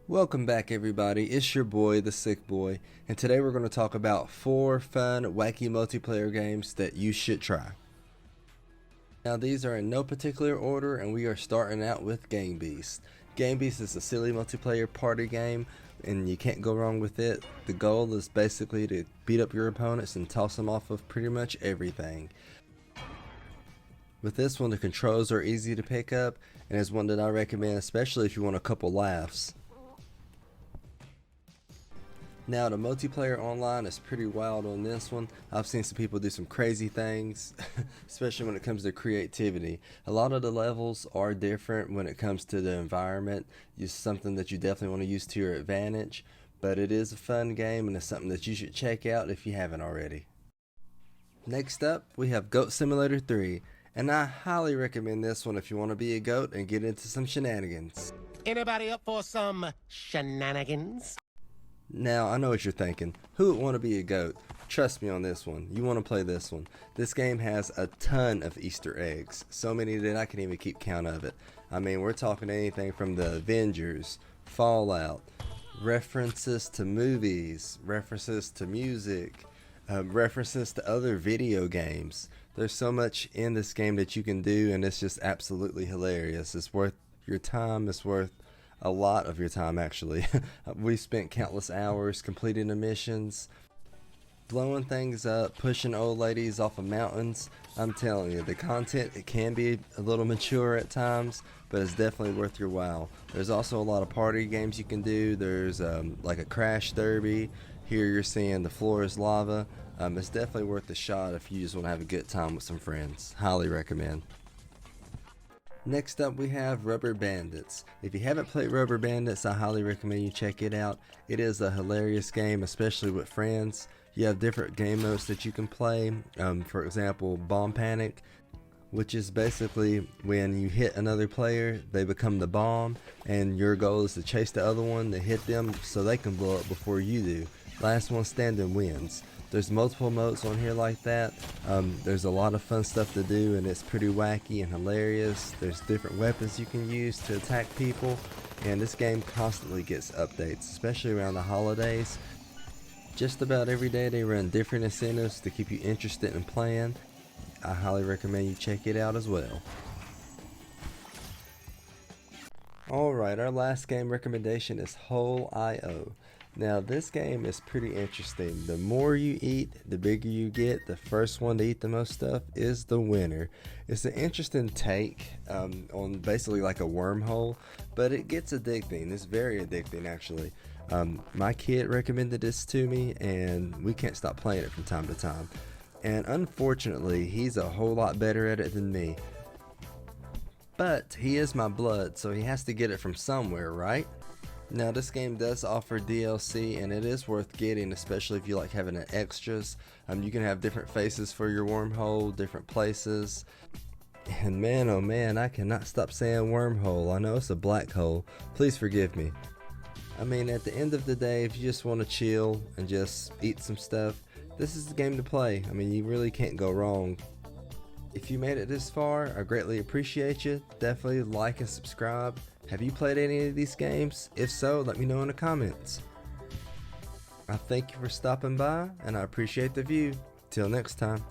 Welcome back everybody, it's your boy the Sick Boy, and today we're going to talk about 4 fun wacky multiplayer games that you should try. Now these are in no particular order and we are starting out with Game Beast. Game Beast is a silly multiplayer party game and you can't go wrong with it. The goal is basically to beat up your opponents and toss them off of pretty much everything. With this one the controls are easy to pick up and is one that I recommend especially if you want a couple laughs. Now the multiplayer online is pretty wild on this one. I've seen some people do some crazy things, especially when it comes to creativity. A lot of the levels are different when it comes to the environment. It's something that you definitely want to use to your advantage, but it is a fun game and it's something that you should check out if you haven't already. Next up we have Goat Simulator 3, and I highly recommend this one if you want to be a goat and get into some shenanigans. Anybody up for some shenanigans? Now, I know what you're thinking. Who would want to be a goat? Trust me on this one. You want to play this one. This game has a ton of Easter eggs. So many that I can't even keep count of it. I mean, we're talking anything from the Avengers, Fallout, references to movies, references to music, references to other video games. There's so much in this game that you can do and it's just absolutely hilarious. It's worth your time. It's worth a lot of your time actually. We spent countless hours completing the missions, blowing things up, pushing old ladies off of mountains. I'm telling you, the content, it can be a little mature at times, but it's definitely worth your while. There's also a lot of party games you can do. There's like a crash derby. Here you're seeing the floor is lava. It's definitely worth a shot if you just want to have a good time with some friends. Highly recommend. Next up we have Rubber Bandits. If you haven't played Rubber Bandits, I highly recommend you check it out. It is a hilarious game, especially with friends. You have different game modes that you can play. For example, Bomb Panic, which is basically when you hit another player, they become the bomb, and your goal is to chase the other one to hit them so they can blow up before you do. Last one standing wins. There's multiple modes on here like that. There's a lot of fun stuff to do and it's pretty wacky and hilarious. There's different weapons you can use to attack people, and this game constantly gets updates, especially around the holidays. Just about every day they run different incentives to keep you interested in playing. I highly recommend you check it out as well. Alright, our last game recommendation is Hole.io. Now this game is pretty interesting. The more you eat, the bigger you get. The first one to eat the most stuff is the winner. It's an interesting take on basically like a wormhole, but it gets addicting. It's very addicting actually. My kid recommended this to me and we can't stop playing it from time to time. And unfortunately, he's a whole lot better at it than me. But he is my blood, so he has to get it from somewhere, right? Now this game does offer DLC and it is worth getting, especially if you like having an extras. You can have different faces for your wormhole, different places. And man oh man, I cannot stop saying wormhole. I know it's a black hole. Please forgive me. I mean, at the end of the day, if you just want to chill and just eat some stuff, this is the game to play. I mean, you really can't go wrong. If you made it this far, I greatly appreciate you. Definitely like and subscribe. Have you played any of these games? If so, let me know in the comments. I thank you for stopping by and I appreciate the view. Till next time.